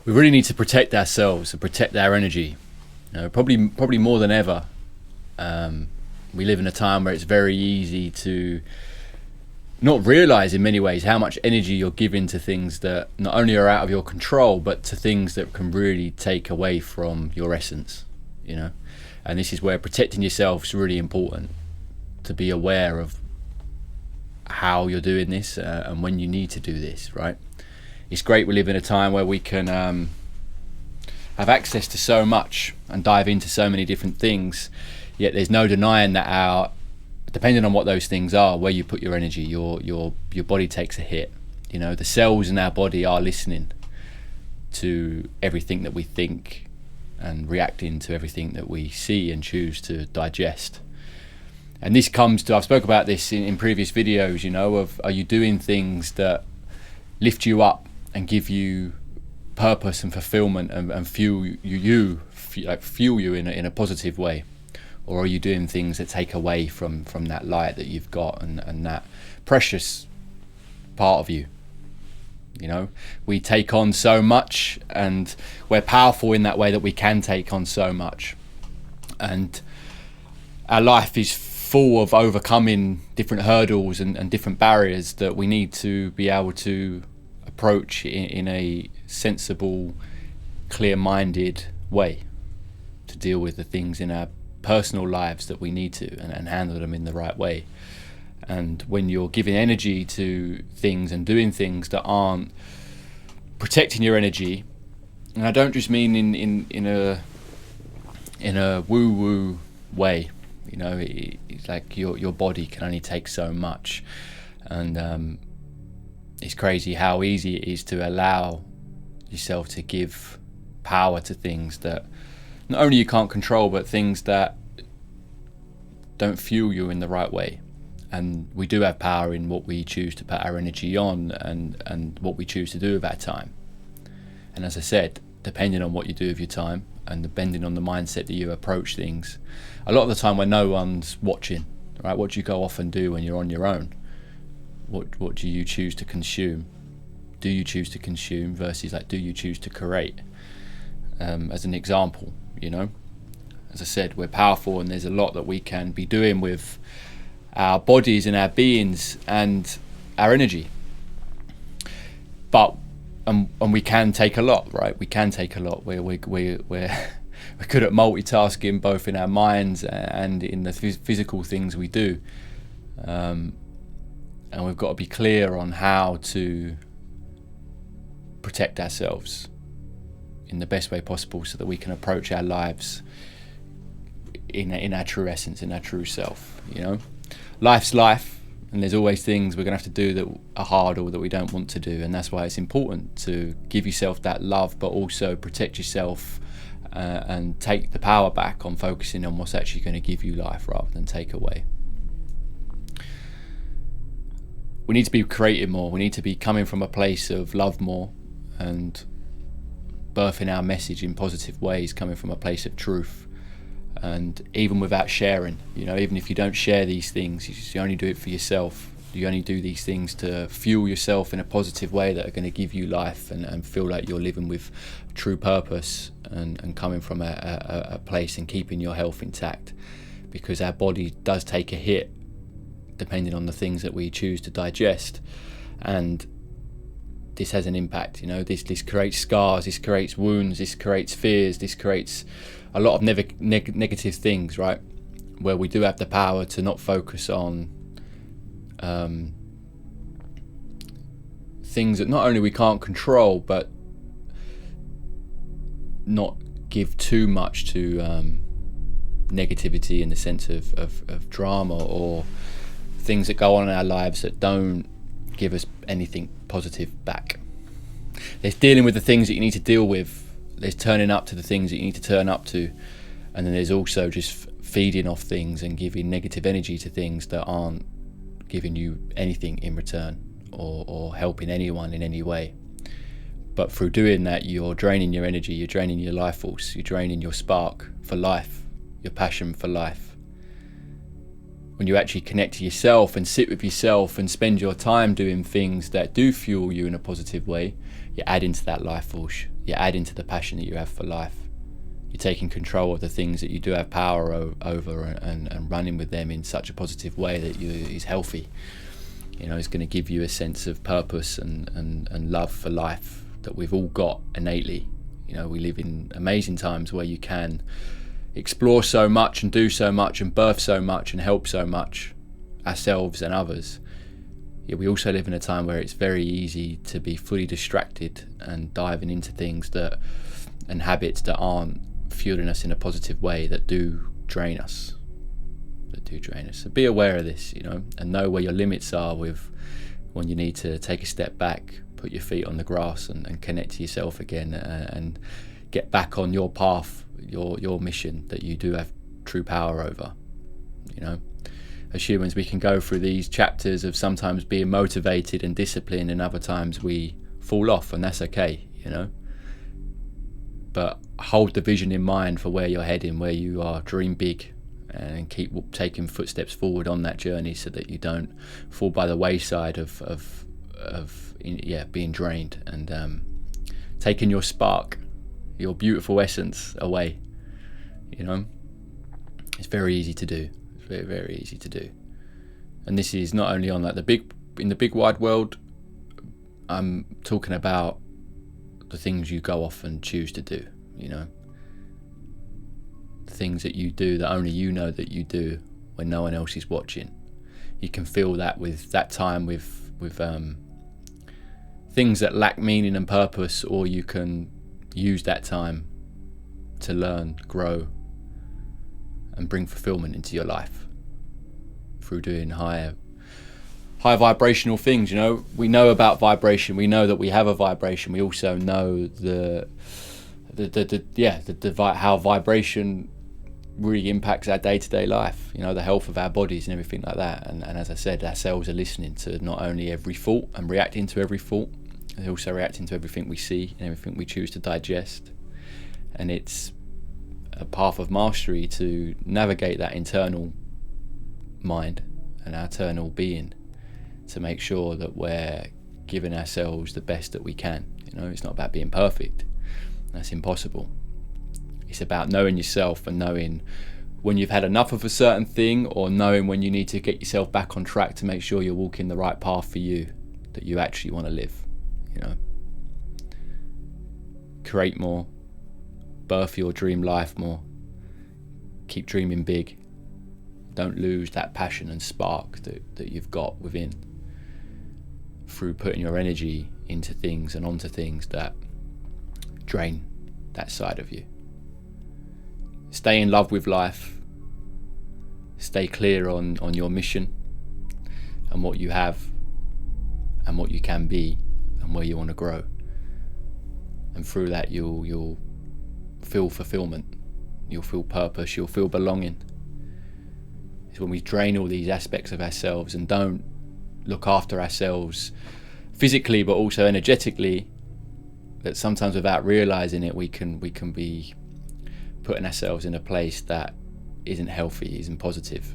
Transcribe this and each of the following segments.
We really need to protect ourselves and protect our energy. Probably more than ever. We live in a time where it's very easy to not realize in many ways how much energy you're giving to things that not only are out of your control, but to things that can really take away from your essence, and this is where protecting yourself is really important, to be aware of how you're doing this and when you need to do this, right? It's great we live in a time where we can have access to so much and dive into so many different things, yet there's no denying that depending on what those things are, where you put your energy, your body takes a hit. The cells in our body are listening to everything that we think and reacting to everything that we see and choose to digest. And this comes to, I've spoke about this in previous videos, of are you doing things that lift you up and give you purpose and fulfillment and fuel you in a positive way? Or are you doing things that take away from that light that you've got and that precious part of you? We take on so much, and we're powerful in that way that we can take on so much. And our life is full of overcoming different hurdles and different barriers that we need to be able to approach in a sensible, clear-minded way to deal with the things in our personal lives that we need to and handle them in the right way. And when you're giving energy to things and doing things that aren't protecting your energy, and I don't just mean in a woo-woo way, it's like your body can only take so much, and it's crazy how easy it is to allow yourself to give power to things that not only you can't control, but things that don't fuel you in the right way. And we do have power in what we choose to put our energy on and what we choose to do with our time. And as I said, depending on what you do with your time and depending on the mindset that you approach things, a lot of the time when no one's watching, right? What do you go off and do when you're on your own? What do you choose to consume? Do you choose to consume versus do you choose to create? As an example, as I said, we're powerful and there's a lot that we can be doing with our bodies and our beings and our energy. But and we can take a lot, right? We can take a lot. We're good at multitasking, both in our minds and in the physical things we do. And we've got to be clear on how to protect ourselves in the best way possible so that we can approach our lives in our true essence, in our true self. Life's life, and there's always things we're going to have to do that are hard or that we don't want to do, and that's why it's important to give yourself that love, but also protect yourself and take the power back on focusing on what's actually going to give you life rather than take away. We need to be creating more. We need to be coming from a place of love more and birthing our message in positive ways, coming from a place of truth. And even without sharing, even if you don't share these things, you only do it for yourself. You only do these things to fuel yourself in a positive way that are going to give you life and feel like you're living with true purpose and coming from a place and keeping your health intact. Because our body does take a hit depending on the things that we choose to digest, and this has an impact. This creates scars, this creates wounds, this creates fears, this creates a lot of negative things, right? Where we do have the power to not focus on things that not only we can't control, but not give too much to negativity in the sense of drama or things that go on in our lives that don't give us anything positive back. There's dealing with the things that you need to deal with. There's turning up to the things that you need to turn up to. And then there's also just feeding off things and giving negative energy to things that aren't giving you anything in return or helping anyone in any way. But through doing that, you're draining your energy, you're draining your life force, you're draining your spark for life, your passion for life. When you actually connect to yourself and sit with yourself and spend your time doing things that do fuel you in a positive way, you're adding to that life force. You're adding to the passion that you have for life. You're taking control of the things that you do have power over, and running with them in such a positive way that is healthy. It's going to give you a sense of purpose and love for life that we've all got innately. We live in amazing times where you can explore so much and do so much and birth so much and help so much ourselves and others. Yet we also live in a time where it's very easy to be fully distracted and diving into things and habits that aren't fueling us in a positive way, that do drain us. So be aware of this, and know where your limits are with when you need to take a step back, put your feet on the grass and connect to yourself again, and get back on your path, your mission that you do have true power over. As humans, we can go through these chapters of sometimes being motivated and disciplined, and other times we fall off, and that's okay, but hold the vision in mind for where you're heading, where you are. Dream big and keep taking footsteps forward on that journey, so that you don't fall by the wayside of being drained and taking your spark, your beautiful essence away. It's very easy to do. It's very, very easy to do. And this is not only on in the big wide world. I'm talking about the things you go off and choose to do. The things that you do that only you know that you do when no one else is watching. You can feel that with that time with things that lack meaning and purpose, or you can use that time to learn, grow, and bring fulfillment into your life through doing high vibrational things. We know about vibration. We know that we have a vibration. We also know how vibration really impacts our day-to-day life, the health of our bodies and everything like that. And as I said, our cells are listening to not only every thought and reacting to every thought, they're also reacting to everything we see and everything we choose to digest. And it's a path of mastery to navigate that internal mind and our internal being, to make sure that we're giving ourselves the best that we can. It's not about being perfect. That's impossible. It's about knowing yourself and knowing when you've had enough of a certain thing, or knowing when you need to get yourself back on track to make sure you're walking the right path for you, that you actually want to live. Create more, birth your dream life more, keep dreaming big. Don't lose that passion and spark that you've got within, through putting your energy into things and onto things that drain that side of you. Stay in love with life. Stay clear on your mission and what you have and what you can be and where you want to grow. And through that you'll feel fulfillment, you'll feel purpose, you'll feel belonging. It's when we drain all these aspects of ourselves and don't look after ourselves physically but also energetically, that sometimes without realizing it we can be putting ourselves in a place that isn't healthy, isn't positive,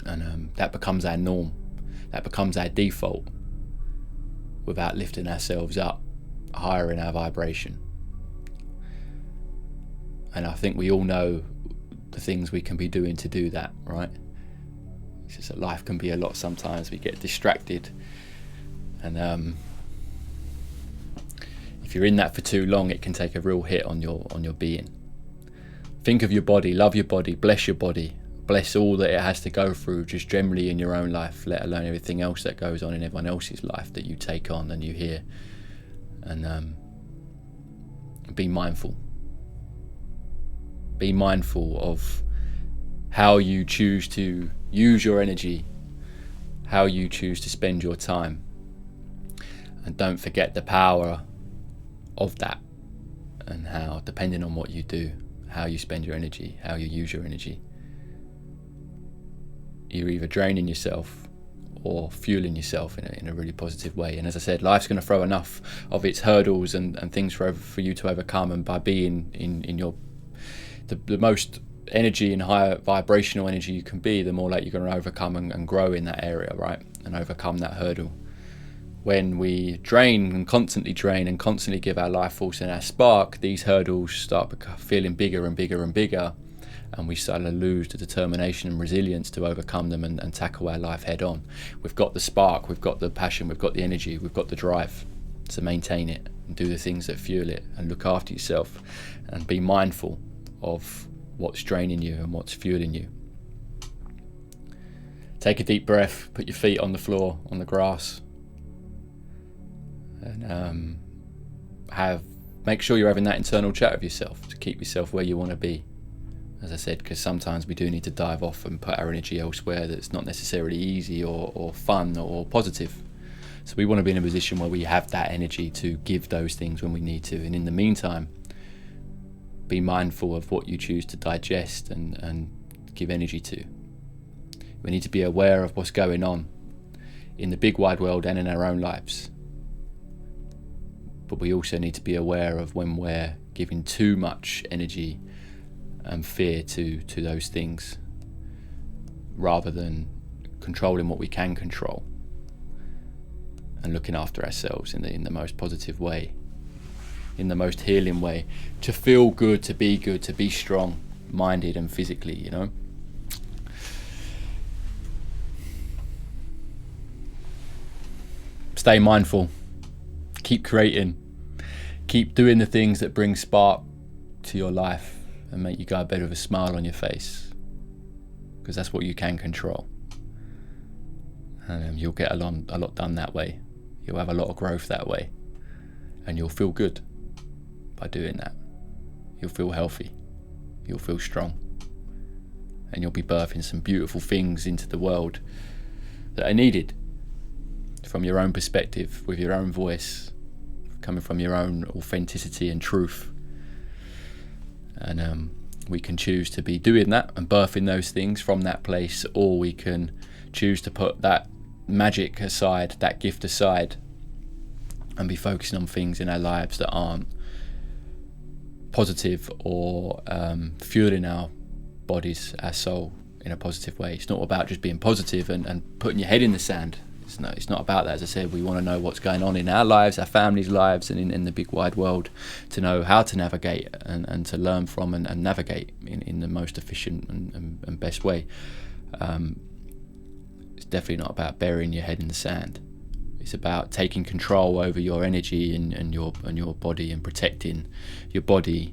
and that becomes our norm, that becomes our default, without lifting ourselves up higher in our vibration. And I think we all know the things we can be doing to do that, right? It's just that life can be a lot sometimes. We get distracted, and if you're in that for too long, it can take a real hit on your being. Think of your body, love your body, bless your body, bless all that it has to go through just generally in your own life, let alone everything else that goes on in everyone else's life that you take on and you hear. And be mindful. Be mindful of how you choose to use your energy, how you choose to spend your time. And don't forget the power of that, and how, depending on what you do, how you spend your energy, how you use your energy, you're either draining yourself or fueling yourself in a really positive way. And as I said, life's going to throw enough of its hurdles and things for you to overcome, and by being in your the most energy and higher vibrational energy you can be, the more like you're going to overcome and grow in that area, right? And overcome that hurdle. when we drain and constantly give our life force and our spark, these hurdles start feeling bigger and bigger and bigger, and we start to lose the determination and resilience to overcome them and tackle our life head on. We've got the spark, we've got the passion, we've got the energy, we've got the drive to maintain it and do the things that fuel it and look after yourself and be mindful of what's draining you and what's fueling you. Take a deep breath, put your feet on the floor, on the grass, and make sure you're having that internal chat with yourself to keep yourself where you want to be. As I said, because sometimes we do need to dive off and put our energy elsewhere that's not necessarily easy or fun or positive. So we want to be in a position where we have that energy to give those things when we need to. And in the meantime, be mindful of what you choose to digest and give energy to. We need to be aware of what's going on in the big wide world and in our own lives. But we also need to be aware of when we're giving too much energy and fear to those things, rather than controlling what we can control and looking after ourselves in the most positive way, in the most healing way, to feel good, to be strong minded and physically, you know. Stay mindful, keep creating, keep doing the things that bring spark to your life and make you go to bed with a smile on your face, because that's what you can control. And you'll get a lot done that way. You'll have a lot of growth that way, and you'll feel good by doing that. You'll feel healthy, you'll feel strong, and you'll be birthing some beautiful things into the world that are needed from your own perspective, with your own voice, coming from your own authenticity and truth. And we can choose to be doing that and birthing those things from that place, or we can choose to put that magic aside, that gift aside, and be focusing on things in our lives that aren't positive or fueling our bodies, our soul in a positive way. It's not about just being positive and putting your head in the sand. It's not about that. As I said, we want to know what's going on in our lives, our families' lives, and in the big wide world, to know how to navigate and to learn from and navigate in the most efficient and best way. It's definitely not about burying your head in the sand. It's about taking control over your energy and your body, and protecting your body.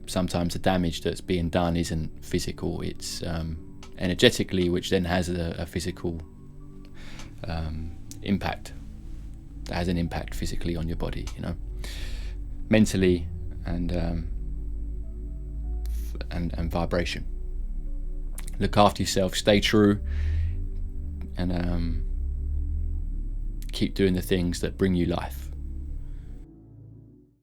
Sometimes the damage that's being done isn't physical, it's energetically, which then has a physical impact. That has an impact physically on your body, you know, mentally and vibration. Look after yourself, stay true, and keep doing the things that bring you life.